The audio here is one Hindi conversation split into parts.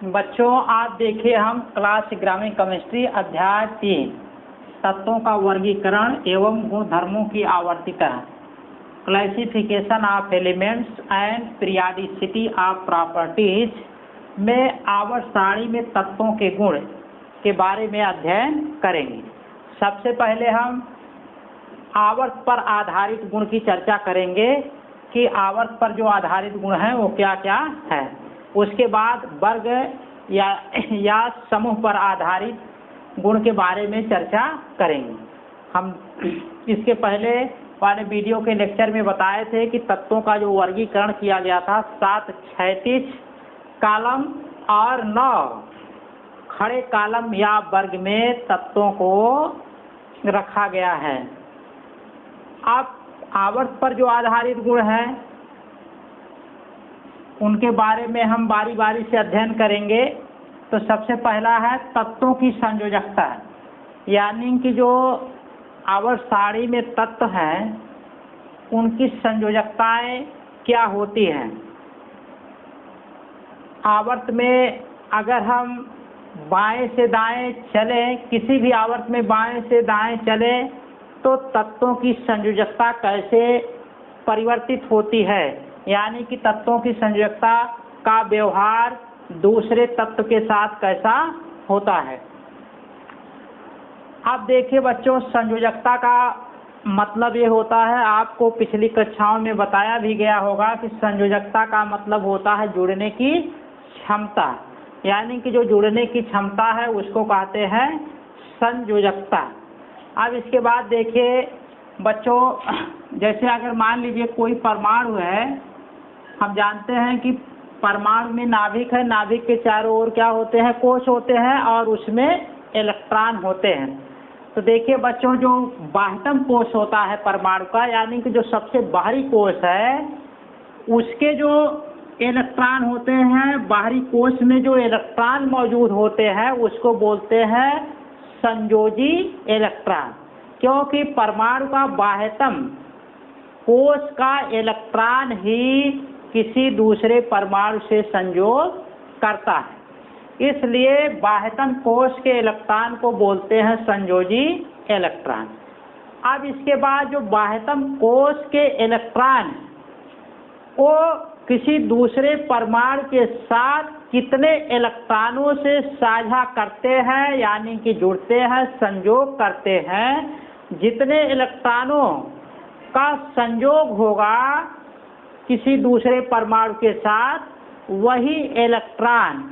बच्चों आप देखिए हम क्लास 11वीं केमिस्ट्री अध्याय 3 तत्वों का वर्गीकरण एवं गुणधर्मों की आवर्तीकरण classification of elements and periodicity of properties में आवर्त सारणी में तत्वों के गुण के बारे में अध्ययन करेंगे। सबसे पहले हम आवर्त पर आधारित गुण की चर्चा करेंगे कि आवर्त पर जो आधारित गुण हैं वो क्या क्या है। उसके बाद वर्ग या समूह पर आधारित गुण के बारे में चर्चा करेंगे। हम इसके पहले वाले वीडियो के लेक्चर में बताए थे कि तत्वों का जो वर्गीकरण किया गया था 7 क्षैतिज कॉलम और 9 खड़े कॉलम या वर्ग में तत्वों को रखा गया है। अब आवर्त पर जो आधारित गुण हैं उनके बारे में हम बारी बारी से अध्ययन करेंगे। तो सबसे पहला है तत्वों की संयोजकता, यानी कि जो आवर्त सारणी में तत्व हैं उनकी संयोजकताएं क्या होती हैं। आवर्त में अगर हम बाएं से दाएं चलें, किसी भी आवर्त में बाएं से दाएं चलें तो तत्वों की संयोजकता कैसे परिवर्तित होती है, यानी कि तत्वों की संयोजकता का व्यवहार दूसरे तत्व के साथ कैसा होता है। अब देखिए बच्चों, संयोजकता का मतलब ये होता है, आपको पिछली कक्षाओं में बताया भी गया होगा कि संयोजकता का मतलब होता है जुड़ने की क्षमता, यानी कि जो जुड़ने की क्षमता है उसको कहते हैं संयोजकता। अब इसके बाद देखिए बच्चों, जैसे अगर मान लीजिए कोई परमाणु है, हम जानते हैं कि परमाणु में नाभिक है, नाभिक के चारों ओर क्या होते हैं, कोश होते हैं और उसमें इलेक्ट्रॉन होते हैं। तो देखिए बच्चों, जो बाह्यतम कोश होता है परमाणु का, यानी कि जो सबसे बाहरी कोश है, उसके जो इलेक्ट्रॉन होते हैं, बाहरी कोश में जो इलेक्ट्रॉन मौजूद होते हैं उसको बोलते हैं संयोजी इलेक्ट्रॉन, क्योंकि परमाणु का बाह्यतम कोश का इलेक्ट्रॉन ही किसी दूसरे परमाणु से संयोग करता है, इसलिए बाह्यतम कोश के इलेक्ट्रॉन को बोलते हैं संयोजी इलेक्ट्रॉन। अब इसके बाद जो बाह्यतम कोश के इलेक्ट्रॉन वो किसी दूसरे परमाणु के साथ कितने इलेक्ट्रॉनों से साझा करते हैं, यानी कि जुड़ते हैं, संयोग करते हैं, जितने इलेक्ट्रॉनों का संयोग होगा किसी दूसरे परमाणु के साथ, वही इलेक्ट्रॉन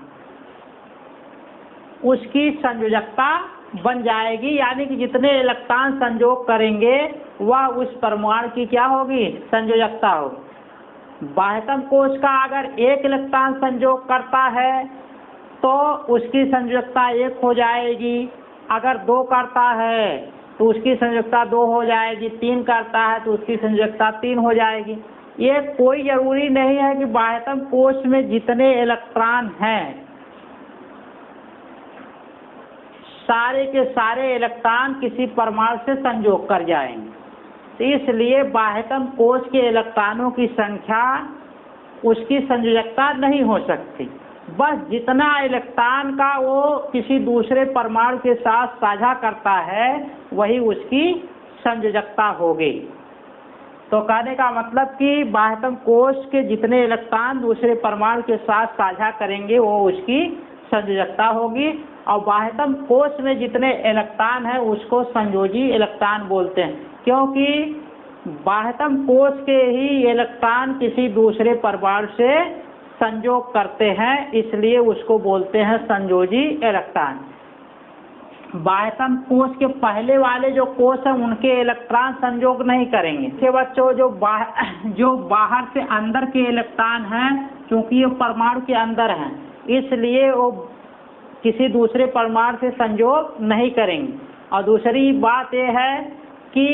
उसकी संयोजकता बन जाएगी, यानी कि जितने इलेक्ट्रॉन संयोग करेंगे वह उस परमाणु की क्या होगी, संयोजकता होगी। बाह्यतम कोश का अगर एक इलेक्ट्रॉन संयोग करता है तो उसकी संयोजकता 1 हो जाएगी, अगर 2 करता है तो उसकी संयोजकता 2 हो जाएगी, 3 करता है तो उसकी संयोजकता 3 हो जाएगी। ये कोई जरूरी नहीं है कि बाह्यतम कोश में जितने इलेक्ट्रॉन हैं सारे के सारे इलेक्ट्रॉन किसी परमाणु से संयोग कर जाएंगे। तो इसलिए बाह्यतम कोश के इलेक्ट्रॉनों की संख्या उसकी संयोजकता नहीं हो सकती, बस जितना इलेक्ट्रॉन का वो किसी दूसरे परमाणु के साथ साझा करता है वही उसकी संयोजकता होगी। तो कहने का मतलब कि बाह्यतम कोश के जितने इलेक्ट्रॉन दूसरे परमाणु के साथ साझा करेंगे वो उसकी संयोजकता होगी, और बाह्यतम कोश में जितने इलेक्ट्रॉन हैं उसको संयोजी इलेक्ट्रॉन बोलते हैं, क्योंकि बाह्यतम कोश के ही इलेक्ट्रॉन किसी दूसरे परमाणु से संयोग करते हैं, इसलिए उसको बोलते हैं संयोजी इलेक्ट्रॉन। बाह्यतम कोश के पहले वाले जो कोश हैं उनके इलेक्ट्रॉन संयोग नहीं करेंगे। के बच्चों, जो बाहर से अंदर के इलेक्ट्रॉन हैं, क्योंकि ये परमाणु के अंदर हैं, इसलिए वो किसी दूसरे परमाणु से संयोग नहीं करेंगे। और दूसरी बात यह है कि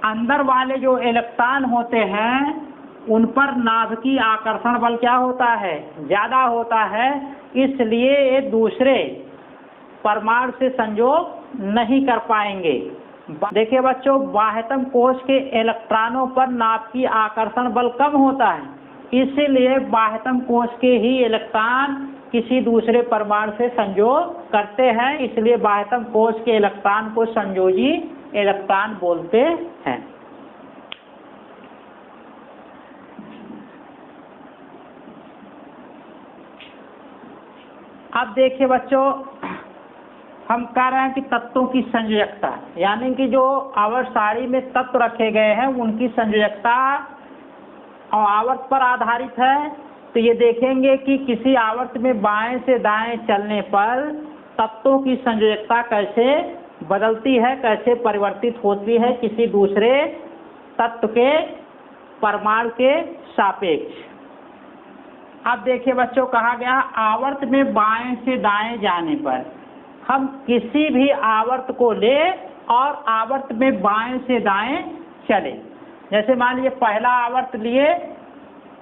अंदर वाले जो इलेक्ट्रॉन होते हैं उन पर नाभिकीय आकर्षण बल क्या होता है, ज़्यादा होता है, इसलिए ये दूसरे परमाणु से संयोग नहीं कर पाएंगे। देखिए बच्चों, बाह्यतम कोश के इलेक्ट्रॉनों पर नाभिकीय आकर्षण बल कम होता है, इसीलिए बाह्यतम कोश के ही इलेक्ट्रॉन किसी दूसरे परमाणु से संयोग करते हैं, इसलिए बाह्यतम कोश के इलेक्ट्रॉन को संयोजी इलेक्ट्रॉन बोलते हैं। अब देखिए बच्चों, हम कह रहे हैं कि तत्वों की संयोजकता, यानी कि जो आवर्त सारणी में तत्व रखे गए हैं उनकी संयोजकता और आवर्त पर आधारित है। तो ये देखेंगे कि किसी आवर्त में बाएं से दाएं चलने पर तत्वों की संयोजकता कैसे बदलती है, कैसे परिवर्तित होती है किसी दूसरे तत्व के परमाणु के सापेक्ष। अब देखिए बच्चों, कहा गया आवर्त में बाएं से दाएं जाने पर हम किसी भी आवर्त को ले और आवर्त में बाएं से दाएं चले। जैसे मान लीजिए पहला आवर्त लिए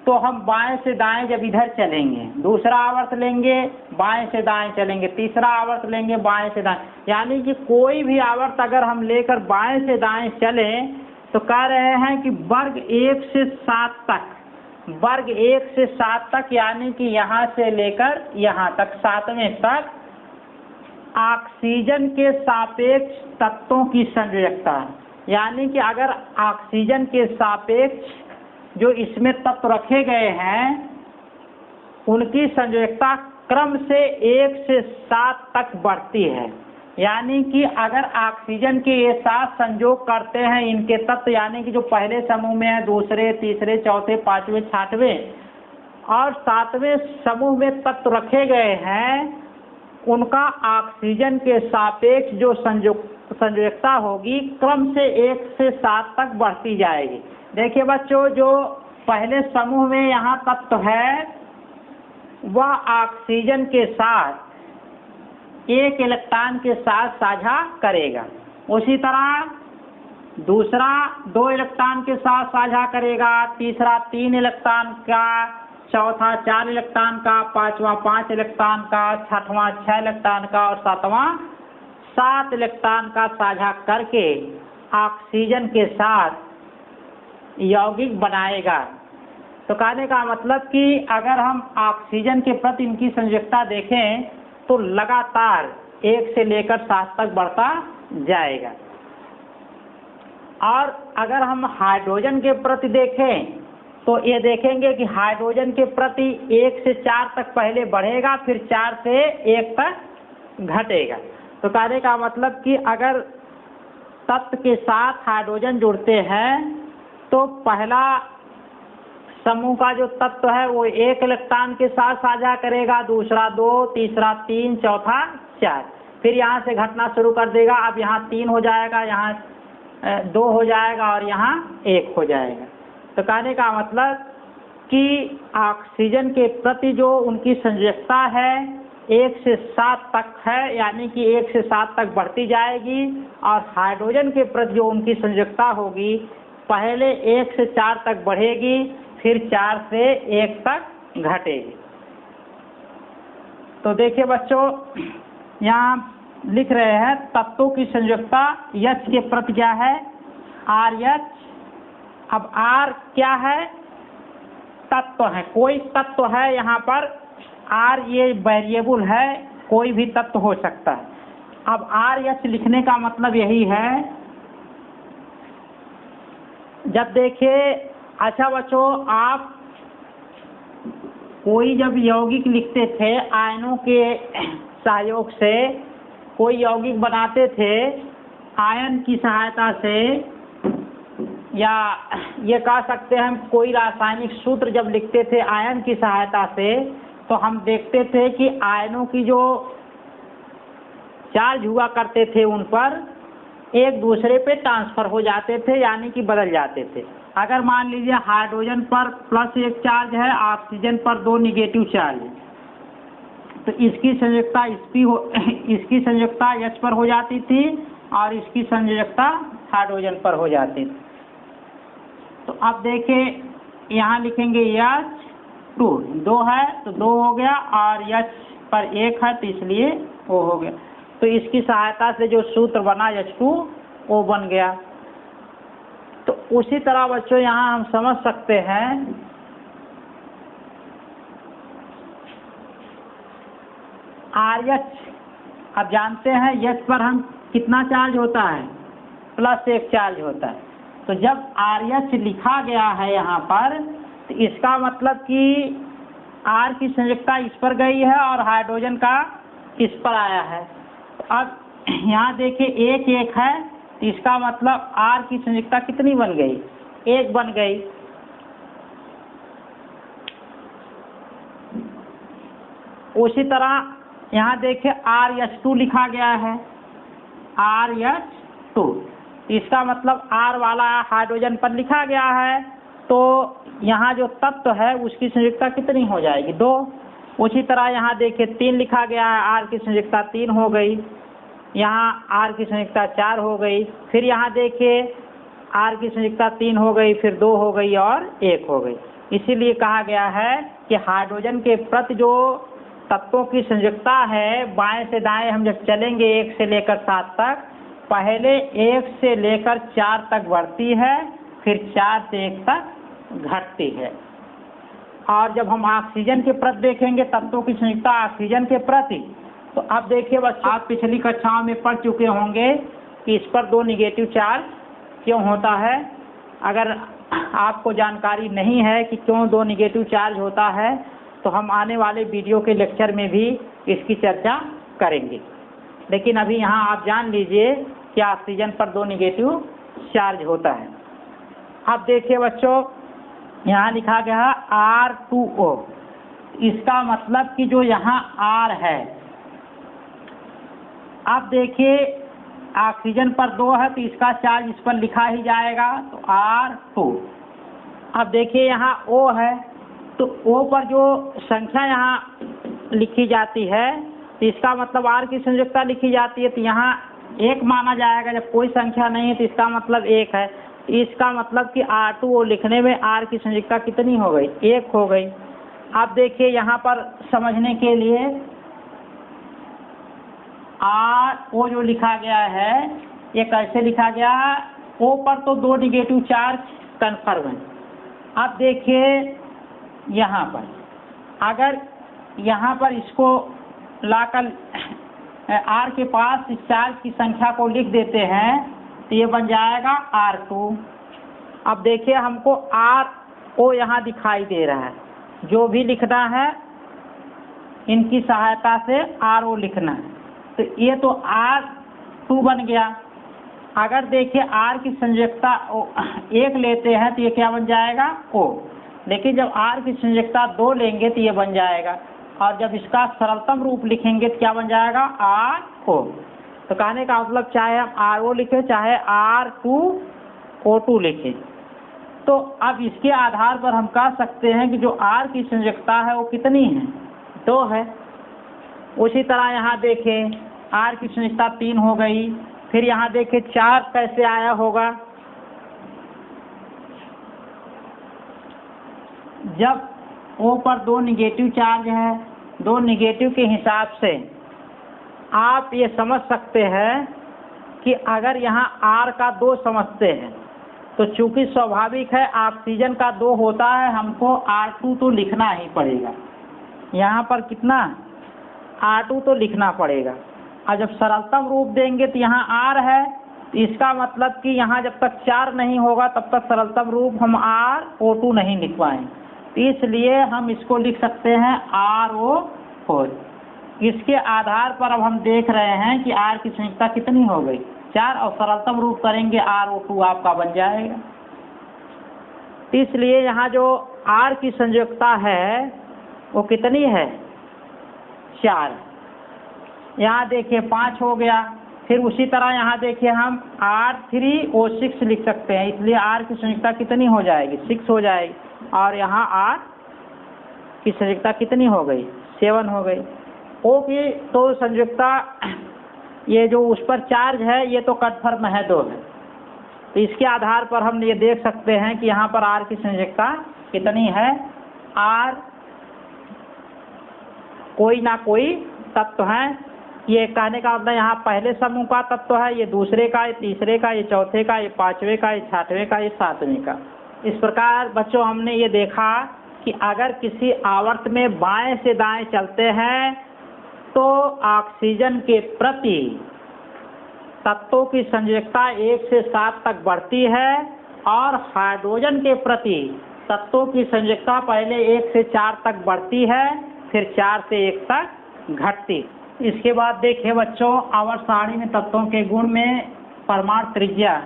तो हम बाएं से दाएं जब इधर चलेंगे, दूसरा आवर्त लेंगे बाएं से दाएं चलेंगे, तीसरा आवर्त लेंगे बाएं से दाएं, यानी कि कोई भी आवर्त अगर हम लेकर बाएं से दाएं चलें तो कह रहे हैं कि वर्ग 1 से 7 तक, वर्ग 1 से 7 तक, यानी कि यहाँ से लेकर यहाँ तक 7वें तक ऑक्सीजन के सापेक्ष तत्वों की संयोजकता, यानी कि अगर ऑक्सीजन के सापेक्ष जो इसमें तत्व रखे गए हैं उनकी संयोजकता क्रम से 1 से 7 तक बढ़ती है। यानी कि अगर ऑक्सीजन के ये 7 संयोग करते हैं इनके तत्व, यानी कि जो पहले समूह में है, दूसरे, तीसरे, चौथे, पांचवें, छठवें और 7वें समूह में तत्व रखे गए हैं, उनका ऑक्सीजन के सापेक्ष जो संयोजकता होगी क्रम से 1 से 7 तक बढ़ती जाएगी। देखिए बच्चों, जो पहले समूह में यहाँ तत्व है वह ऑक्सीजन के साथ 1 इलेक्ट्रॉन के साथ साझा करेगा, उसी तरह दूसरा 2 इलेक्ट्रॉन के साथ साझा करेगा, तीसरा 3 इलेक्ट्रॉन का, चौथा 4 इलेक्ट्रॉन का, पांचवा 5 इलेक्ट्रॉन का, छठवां 6 इलेक्ट्रॉन का और सातवां 7 इलेक्ट्रॉन का साझा करके ऑक्सीजन के साथ यौगिक बनाएगा। तो कहने का मतलब कि अगर हम ऑक्सीजन के प्रति इनकी संयोजकता देखें तो लगातार 1 से लेकर 7 तक बढ़ता जाएगा। और अगर हम हाइड्रोजन के प्रति देखें तो ये देखेंगे कि हाइड्रोजन के प्रति 1 से 4 तक पहले बढ़ेगा, फिर 4 से 1 तक घटेगा। तो कहने का मतलब कि अगर तत्व के साथ हाइड्रोजन जुड़ते हैं तो पहला समूह का जो तत्व है वो 1 इलेक्ट्रॉन के साथ साझा करेगा, दूसरा 2, तीसरा 3, चौथा 4, फिर यहाँ से घटना शुरू कर देगा। अब यहाँ 3 हो जाएगा, यहाँ 2 हो जाएगा और यहाँ 1 हो जाएगा। तो कहने का मतलब कि ऑक्सीजन के प्रति जो उनकी संयोजकता है 1 से 7 तक है, यानी कि 1 से 7 तक बढ़ती जाएगी, और हाइड्रोजन के प्रति जो उनकी संयोजकता होगी पहले 1 से 4 तक बढ़ेगी, फिर 4 से 1 तक घटेगी। तो देखिए बच्चों, यहाँ लिख रहे हैं तत्वों की संयोजकता H के प्रति क्या है, RH। अब R क्या है, तत्व है, कोई तत्व है यहाँ पर, R ये वेरिएबल है, कोई भी तत्व हो सकता है। अब RH लिखने का मतलब यही है, जब देखिए, अच्छा बच्चों, आप कोई जब यौगिक लिखते थे आयनों के सहयोग से, कोई यौगिक बनाते थे आयन की सहायता से, या ये कह सकते हैं हम कोई रासायनिक सूत्र जब लिखते थे आयन की सहायता से, तो हम देखते थे कि आयनों की जो चार्ज हुआ करते थे उन पर एक दूसरे पे ट्रांसफर हो जाते थे, यानी कि बदल जाते थे। अगर मान लीजिए हाइड्रोजन पर +1 चार्ज है, ऑक्सीजन पर 2 निगेटिव चार्ज है, तो इसकी संयोजकता इसकी संयोजकता H पर हो जाती थी और इसकी संयोजकता हाइड्रोजन पर हो जाती थी। तो अब देखिए यहाँ लिखेंगे H2, 2 है तो 2 हो गया, और H पर 1 है तो इसलिए वो हो गया। तो इसकी सहायता से जो सूत्र बना H2O बन गया। तो उसी तरह बच्चों यहाँ हम समझ सकते हैं आर एच, अब जानते हैं एच पर हम कितना चार्ज होता है, +1 चार्ज होता है। तो जब आर एच लिखा गया है यहाँ पर, तो इसका मतलब कि आर की संयोजकता इस पर गई है और हाइड्रोजन का इस पर आया है। अब यहाँ देखिए 1 1 है, तो इसका मतलब आर की संयोजकता कितनी बन गई, 1 बन गई। उसी तरह यहाँ देखिए RH2 लिखा गया है, RH2, इसका मतलब R वाला हाइड्रोजन पर लिखा गया है, तो यहाँ जो तत्व है उसकी संयोजकता कितनी हो जाएगी, 2। उसी तरह यहाँ देखिए 3 लिखा गया है, R की संयोजकता 3 हो गई, यहाँ R की संयोजकता 4 हो गई, फिर यहाँ देखिए R की संयोजकता 3 हो गई, फिर 2 हो गई और 1 हो गई। इसीलिए कहा गया है कि हाइड्रोजन के प्रति जो तत्वों की संयोजकता है, बाएं से दाएं हम जब चलेंगे 1 से लेकर 7 तक, पहले 1 से लेकर 4 तक बढ़ती है, फिर 4 से 1 तक घटती है। और जब हम ऑक्सीजन के प्रति देखेंगे तत्वों की संयोजकता ऑक्सीजन के प्रति, तो अब देखिए बच्चों, आप पिछली कक्षाओं में पढ़ चुके होंगे कि इस पर 2 निगेटिव चार्ज क्यों होता है। अगर आपको जानकारी नहीं है कि क्यों 2 निगेटिव चार्ज होता है, तो हम आने वाले वीडियो के लेक्चर में भी इसकी चर्चा करेंगे। लेकिन अभी यहाँ आप जान लीजिए कि ऑक्सीजन पर 2 निगेटिव चार्ज होता है। अब देखिए बच्चों, यहाँ लिखा गया है R2O, इसका मतलब कि जो यहाँ R है, अब देखिए ऑक्सीजन पर 2 है तो इसका चार्ज इस पर लिखा ही जाएगा, तो R2। अब देखिए यहाँ O है, तो O पर जो संख्या यहाँ लिखी जाती है, तो इसका मतलब R की संयोजकता लिखी जाती है, तो यहाँ 1 माना जाएगा। जब कोई संख्या नहीं है तो इसका मतलब 1 है, इसका मतलब कि R2O लिखने में R की संयोजकता कितनी हो गई, 1 हो गई। अब देखिए यहाँ पर समझने के लिए RO जो लिखा गया है, ये कैसे लिखा गया है, O पर तो 2 निगेटिव चार्ज कन्फर्म है। अब देखिए यहाँ पर, अगर यहाँ पर इसको लाकर R के पास इस चार्ज की संख्या को लिख देते हैं, तो ये बन जाएगा R2। अब देखिए हमको RO यहाँ दिखाई दे रहा है, जो भी लिखना है इनकी सहायता से RO लिखना है, तो ये तो R2 बन गया। अगर देखिए R की संयोजकता 1 लेते हैं तो ये क्या बन जाएगा, O। लेकिन जब R की संयोजकता 2 लेंगे तो ये बन जाएगा, और जब इसका सरलतम रूप लिखेंगे तो क्या बन जाएगा, RO। तो कहने का मतलब चाहे हम RO लिखें चाहे R2O2 लिखें, तो अब इसके आधार पर हम कह सकते हैं कि जो R की संयोजकता है वो कितनी है, 2 है। उसी तरह यहाँ देखें R की संयोजकता 3 हो गई, फिर यहाँ देखें 4 कैसे आया होगा, जब O पर 2 निगेटिव चार्ज है, 2 निगेटिव के हिसाब से आप ये समझ सकते हैं कि अगर यहाँ R का 2 समझते हैं, तो चूंकि स्वाभाविक है ऑक्सीजन का 2 होता है, हमको R2 तो लिखना ही पड़ेगा। यहाँ पर कितना, R2 तो लिखना पड़ेगा। और जब सरलतम रूप देंगे तो यहाँ R है, तो इसका मतलब कि यहाँ जब तक 4 नहीं होगा तब तक सरलतम रूप हम RO2 नहीं लिख पाएंगे, तो इसलिए हम इसको लिख सकते हैं RO4। इसके आधार पर अब हम देख रहे हैं कि R की संयोजकता कितनी हो गई, 4, और सरलतम रूप करेंगे RO2 आपका बन जाएगा। इसलिए यहाँ जो R की संयोजकता है वो कितनी है, 4। यहाँ देखिए 5 हो गया। फिर उसी तरह यहाँ देखिए हम R3O6 लिख सकते हैं, इसलिए R की संयोजकता कितनी हो जाएगी, 6 हो जाएगी, और यहाँ R की संयोजकता कितनी हो गई, 7 हो गई। O की तो संयोजकता ये जो उस पर चार्ज है ये तो कन्फर्म है, 2 है, तो इसके आधार पर हम ये देख सकते हैं कि यहाँ पर R की संयोजकता कितनी है। R कोई ना कोई तत्व है, ये कहने का मतलब यहाँ पहले समूह का तत्व है, ये दूसरे का, ये तीसरे का, ये चौथे का, ये 5वें का, ये 6वें का, ये 7वें का। इस प्रकार बच्चों हमने ये देखा कि अगर किसी आवर्त में बाएं से दाएं चलते हैं तो ऑक्सीजन के प्रति तत्वों की संयोजकता 1 से 7 तक बढ़ती है और हाइड्रोजन के प्रति तत्वों की संयोजकता पहले 1 से 4 तक बढ़ती है, फिर 4 से 1 तक घटती। इसके बाद देखिए बच्चों, आवर्त सारणी में तत्वों के गुण में परमाणु त्रिज्या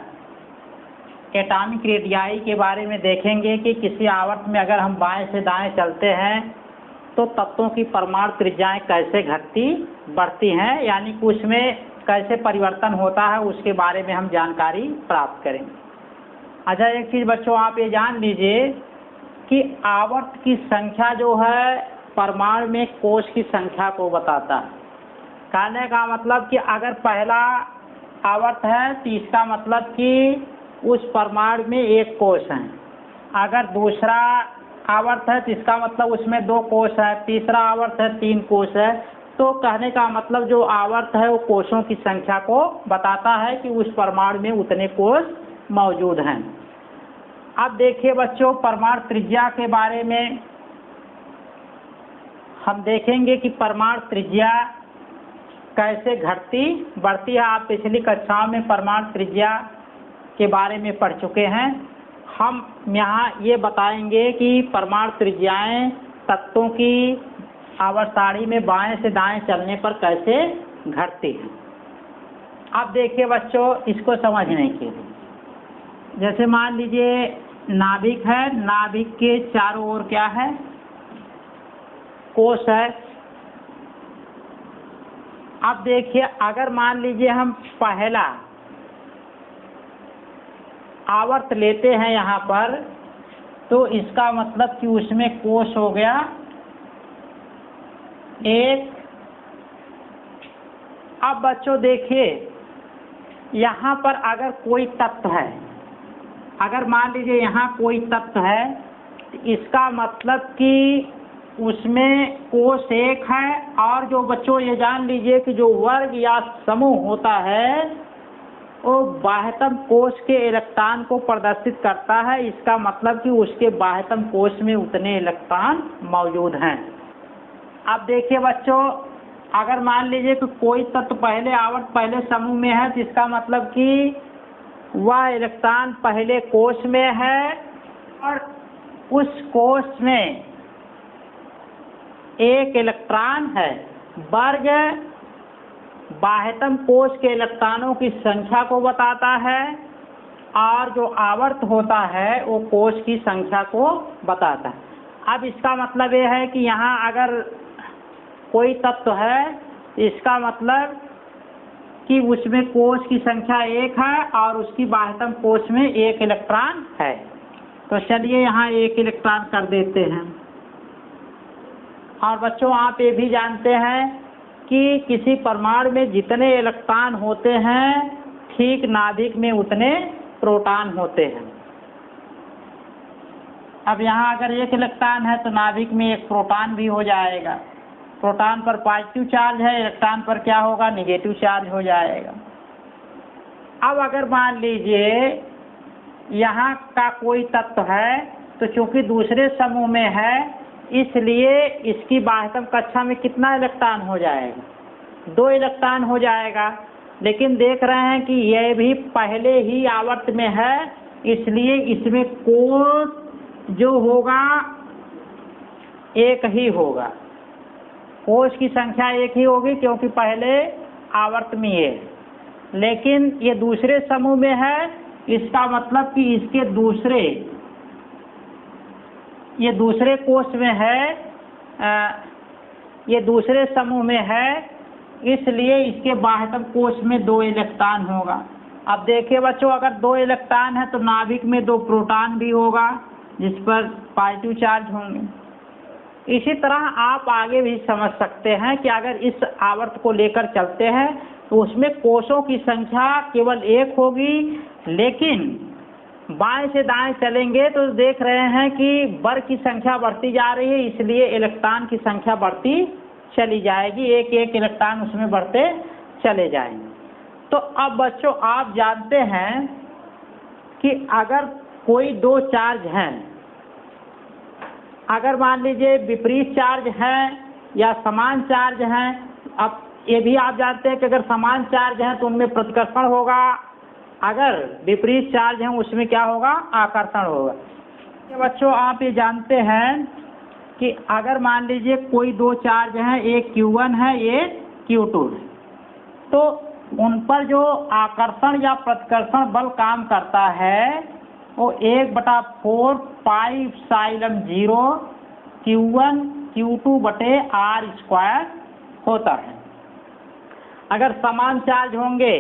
एटॉमिक रेडियाई के बारे में देखेंगे कि किसी आवर्त में अगर हम बाएं से दाएं चलते हैं तो तत्वों की परमाणु त्रिज्याएं कैसे घटती बढ़ती हैं, यानी कि उसमें कैसे परिवर्तन होता है, उसके बारे में हम जानकारी प्राप्त करेंगे। अच्छा, एक चीज़ बच्चों आप ये जान लीजिए कि आवर्त की संख्या जो है परमाणु में कोश की संख्या को बताता है। कहने का मतलब कि अगर पहला आवर्त है तो इसका मतलब कि उस परमाणु में 1 कोश है। अगर दूसरा आवर्त है तो इसका मतलब उसमें 2 कोश है, तीसरा आवर्त है 3 कोश है। तो कहने का मतलब जो आवर्त है वो कोशों की संख्या को बताता है कि उस परमाणु में उतने कोश मौजूद हैं। अब देखिए बच्चों, परमाणु त्रिज्या के बारे में हम देखेंगे कि परमाणु त्रिज्या कैसे घटती बढ़ती है। आप पिछली कक्षाओं में परमाणु त्रिज्या के बारे में पढ़ चुके हैं। हम यहाँ ये बताएंगे कि परमाणु त्रिज्याएं तत्वों की आवर्त सारणी में बाएं से दाएं चलने पर कैसे घटती हैं। अब देखिए बच्चों, इसको समझने के लिए जैसे मान लीजिए नाभिक है, नाभिक के चारों ओर क्या है, कोश है। अब देखिए, अगर मान लीजिए हम पहला आवर्त लेते हैं यहाँ पर, तो इसका मतलब कि उसमें कोश हो गया 1। अब बच्चों देखिए, यहाँ पर अगर कोई तत्व है, अगर मान लीजिए यहाँ कोई तत्व है, इसका मतलब कि उसमें कोश 1 है। और जो बच्चों ये जान लीजिए कि जो वर्ग या समूह होता है वो बाह्यतम कोश के इलेक्ट्रॉन को प्रदर्शित करता है। इसका मतलब कि उसके बाह्यतम कोश में उतने इलेक्ट्रॉन मौजूद हैं। अब देखिए बच्चों, अगर मान लीजिए कि कोई तत्व पहले आवर्त पहले समूह में है तो इसका मतलब कि वह इलेक्ट्रॉन पहले कोश में है और उस कोश में 1 इलेक्ट्रॉन है। वर्ग बाह्यतम कोश के इलेक्ट्रॉनों की संख्या को बताता है और जो आवर्त होता है वो कोश की संख्या को बताता है। अब इसका मतलब ये है कि यहाँ अगर कोई तत्व है, इसका मतलब कि उसमें कोश की संख्या 1 है और उसकी बाह्यतम कोश में 1 इलेक्ट्रॉन है। तो चलिए यहाँ 1 इलेक्ट्रॉन कर देते हैं। और बच्चों आप ये भी जानते हैं कि किसी परमाणु में जितने इलेक्ट्रॉन होते हैं ठीक नाभिक में उतने प्रोटॉन होते हैं। अब यहाँ अगर 1 इलेक्ट्रॉन है तो नाभिक में 1 प्रोटॉन भी हो जाएगा। प्रोटॉन पर पॉजिटिव चार्ज है, इलेक्ट्रॉन पर क्या होगा, नेगेटिव चार्ज हो जाएगा। अब अगर मान लीजिए यहाँ का कोई तत्व है तो चूंकि दूसरे समूह में है इसलिए इसकी बाह्यतम कक्षा में कितना इलेक्ट्रॉन हो जाएगा, 2 इलेक्ट्रॉन हो जाएगा। लेकिन देख रहे हैं कि यह भी पहले ही आवर्त में है, इसलिए इसमें कोश जो होगा 1 ही होगा। कोश की संख्या 1 ही होगी क्योंकि पहले आवर्त में ये। लेकिन ये दूसरे समूह में है, इसका मतलब कि इसके ये दूसरे कोश में है, ये दूसरे समूह में है, इसलिए इसके बाह्यतम कोश में 2 इलेक्ट्रॉन होगा। अब देखिए बच्चों, अगर 2 इलेक्ट्रॉन है तो नाभिक में 2 प्रोटॉन भी होगा जिस पर पॉजिटिव चार्ज होंगे। इसी तरह आप आगे भी समझ सकते हैं कि अगर इस आवर्त को लेकर चलते हैं तो उसमें कोशों की संख्या केवल 1 होगी, लेकिन बाएं से दाएं चलेंगे तो देख रहे हैं कि वर्ग की संख्या बढ़ती जा रही है, इसलिए इलेक्ट्रॉन की संख्या बढ़ती चली जाएगी, 1-1 इलेक्ट्रॉन उसमें बढ़ते चले जाएंगे। तो अब बच्चों आप जानते हैं कि अगर कोई 2 चार्ज हैं, अगर मान लीजिए विपरीत चार्ज हैं या समान चार्ज हैं, अब ये भी आप जानते हैं कि अगर समान चार्ज हैं तो उनमें प्रतिकर्षण होगा, अगर विपरीत चार्ज हैं उसमें क्या होगा, आकर्षण होगा। बच्चों आप ये जानते हैं कि अगर मान लीजिए कोई दो चार्ज हैं, एक Q1 है, एक Q2 है, तो उन पर जो आकर्षण या प्रतिकर्षण बल काम करता है वो 1/4 पाई एप्सिलॉन 0 Q1 Q2 बटे R स्क्वायर होता है। अगर समान चार्ज होंगे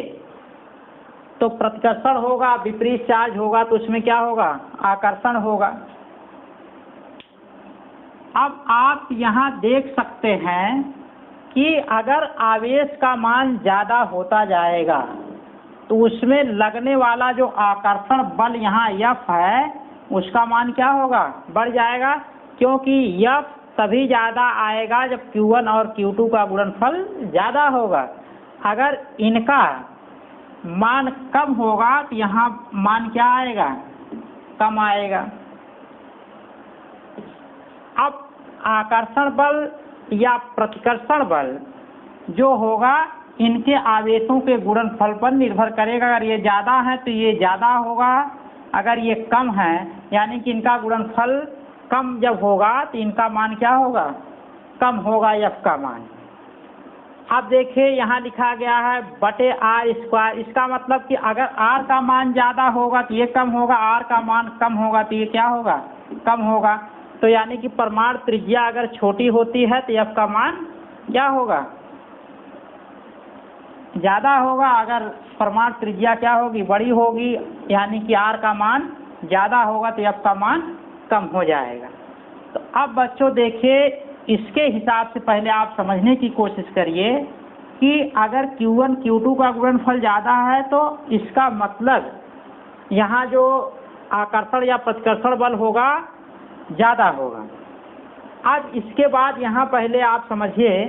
तो प्रतिकर्षण होगा, विपरीत चार्ज होगा तो उसमें क्या होगा, आकर्षण होगा। अब आप यहाँ देख सकते हैं कि अगर आवेश का मान ज़्यादा होता जाएगा तो उसमें लगने वाला जो आकर्षण बल यहाँ F है उसका मान क्या होगा, बढ़ जाएगा, क्योंकि F तभी ज़्यादा आएगा जब Q1 और Q2 का गुणनफल ज़्यादा होगा। अगर इनका मान कम होगा तो यहाँ मान क्या आएगा, कम आएगा। अब आकर्षण बल या प्रतिकर्षण बल जो होगा इनके आवेशों के गुणनफल पर निर्भर करेगा। अगर ये ज़्यादा है तो ये ज़्यादा होगा, अगर ये कम है यानी कि इनका गुणनफल कम जब होगा तो इनका मान क्या होगा, कम होगा F का मान। अब देखिए यहाँ लिखा गया है बटे R स्क्वायर, इसका मतलब कि अगर R का मान ज़्यादा होगा तो ये कम होगा, R का मान कम होगा तो ये क्या होगा, कम होगा। तो यानी कि परमाणु त्रिज्या अगर छोटी होती है तो F का मान क्या होगा, ज़्यादा होगा, अगर परमाणु त्रिज्या क्या होगी, बड़ी होगी, यानी कि R का मान ज़्यादा होगा तो F का मान कम हो जाएगा। तो अब बच्चों देखिए इसके हिसाब से पहले आप समझने की कोशिश करिए कि अगर Q1 Q2 का गुणनफल ज़्यादा है तो इसका मतलब यहाँ जो आकर्षण या प्रतिकर्षण बल होगा ज़्यादा होगा। अब इसके बाद यहाँ पहले आप समझिए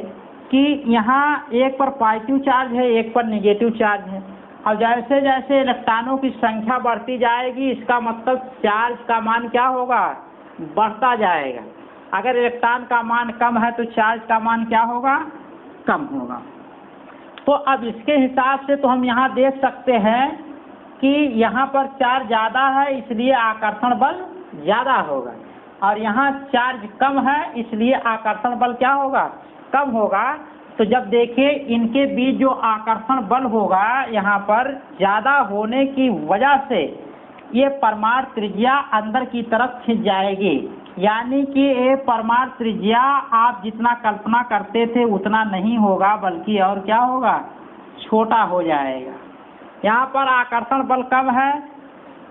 कि यहाँ एक पर पॉजिटिव चार्ज है, एक पर नेगेटिव चार्ज है। अब जैसे जैसे इलेक्ट्रॉनों की संख्या बढ़ती जाएगी इसका मतलब चार्ज का मान क्या होगा, बढ़ता जाएगा। अगर इलेक्ट्रॉन का मान कम है तो चार्ज का मान क्या होगा, कम होगा। तो अब इसके हिसाब से तो हम यहाँ देख सकते हैं कि यहाँ पर चार्ज ज़्यादा है इसलिए आकर्षण बल ज़्यादा होगा, और यहाँ चार्ज कम है इसलिए आकर्षण बल क्या होगा, कम होगा। तो जब देखिए इनके बीच जो आकर्षण बल होगा यहाँ पर ज़्यादा होने की वजह से ये परमाणु त्रिज्या अंदर की तरफ खिंच जाएगी, यानी कि ये परमाणु त्रिज्या आप जितना कल्पना करते थे उतना नहीं होगा बल्कि और क्या होगा, छोटा हो जाएगा। यहाँ पर आकर्षण बल कम है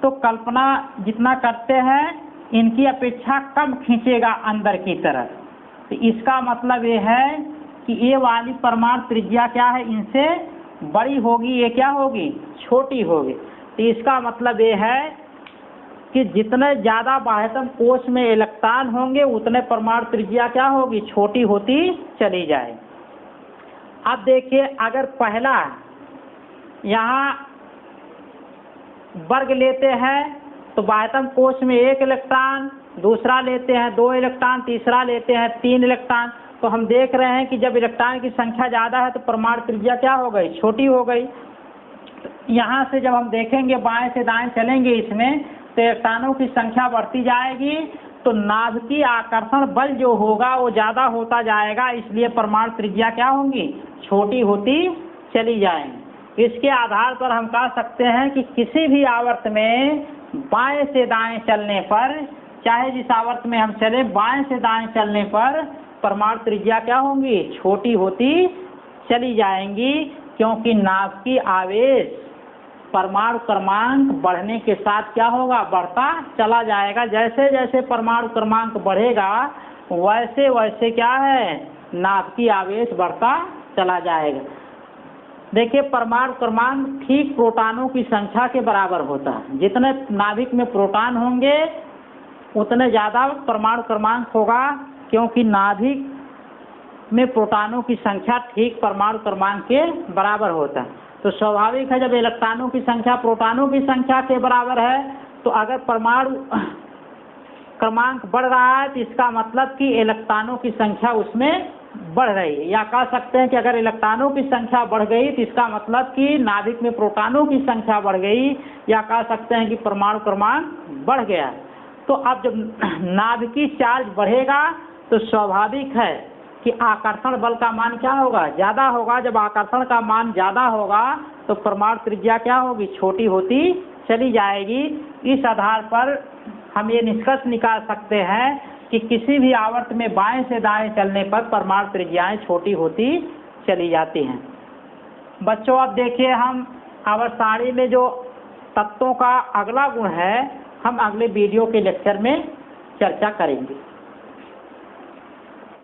तो कल्पना जितना करते हैं इनकी अपेक्षा कम खींचेगा अंदर की तरफ। तो इसका मतलब ये है कि ये वाली परमाणु त्रिज्या क्या है, इनसे बड़ी होगी, ये क्या होगी, छोटी होगी। तो इसका मतलब ये है कि जितने ज़्यादा बाह्यतम कोश में इलेक्ट्रॉन होंगे उतने परमाणु त्रिज्या क्या होगी, छोटी होती चली जाए। अब देखिए अगर पहला यहाँ वर्ग लेते हैं तो बाह्यतम कोश में 1 इलेक्ट्रॉन, दूसरा लेते हैं 2 इलेक्ट्रॉन, तीसरा लेते हैं 3 इलेक्ट्रॉन। तो हम देख रहे हैं कि जब इलेक्ट्रॉन की संख्या ज़्यादा है तो परमाणु त्रिज्या क्या हो गई, छोटी हो गई। यहाँ से जब हम देखेंगे बाएं से दाएं चलेंगे इसमें तो इलेक्ट्रॉनों की संख्या बढ़ती जाएगी तो नाभिकीय आकर्षण बल जो होगा वो ज़्यादा होता जाएगा, इसलिए परमाणु त्रिज्या क्या होंगी, छोटी होती चली जाएंगी। इसके आधार पर हम कह सकते हैं कि किसी भी आवर्त में बाएं से दाएं चलने पर, चाहे जिस आवर्त में हम चले बाएं से दाएं चलने पर परमाणु त्रिज्या क्या होंगी, छोटी होती चली जाएंगी, क्योंकि नाभिकीय आवेश परमाणु क्रमांक बढ़ने के साथ क्या होगा, बढ़ता चला जाएगा। जैसे जैसे परमाणु क्रमांक बढ़ेगा वैसे वैसे क्या है, नाभिकीय आवेश बढ़ता चला जाएगा। देखिए परमाणु क्रमांक ठीक प्रोटॉनों की संख्या के बराबर होता है। जितने नाभिक में प्रोटॉन होंगे उतने ज़्यादा परमाणु क्रमांक होगा, क्योंकि नाभिक में प्रोटॉनों की संख्या ठीक परमाणु क्रमांक के बराबर होता है। तो स्वाभाविक है जब इलेक्ट्रॉनों की संख्या प्रोटॉनों की संख्या के बराबर है तो अगर परमाणु क्रमांक बढ़ रहा है तो इसका मतलब कि इलेक्ट्रॉनों की संख्या उसमें बढ़ रही है, या कह सकते हैं कि अगर इलेक्ट्रॉनों की संख्या बढ़ गई तो इसका मतलब कि नाभिक में प्रोटॉनों की संख्या बढ़ गई, या कह सकते हैं कि परमाणु क्रमांक बढ़ गया। तो अब जब नाभिकीय चार्ज बढ़ेगा तो स्वाभाविक है कि आकर्षण बल का मान क्या होगा, ज़्यादा होगा। जब आकर्षण का मान ज़्यादा होगा तो परमाणु त्रिज्या क्या होगी, छोटी होती चली जाएगी। इस आधार पर हम ये निष्कर्ष निकाल सकते हैं कि किसी भी आवर्त में बाएं से दाएं चलने पर परमाणु त्रिज्याएं छोटी होती चली जाती हैं। बच्चों अब देखिए, हम आवर्त सारणी में जो तत्वों का अगला गुण है हम अगले वीडियो के लेक्चर में चर्चा करेंगे।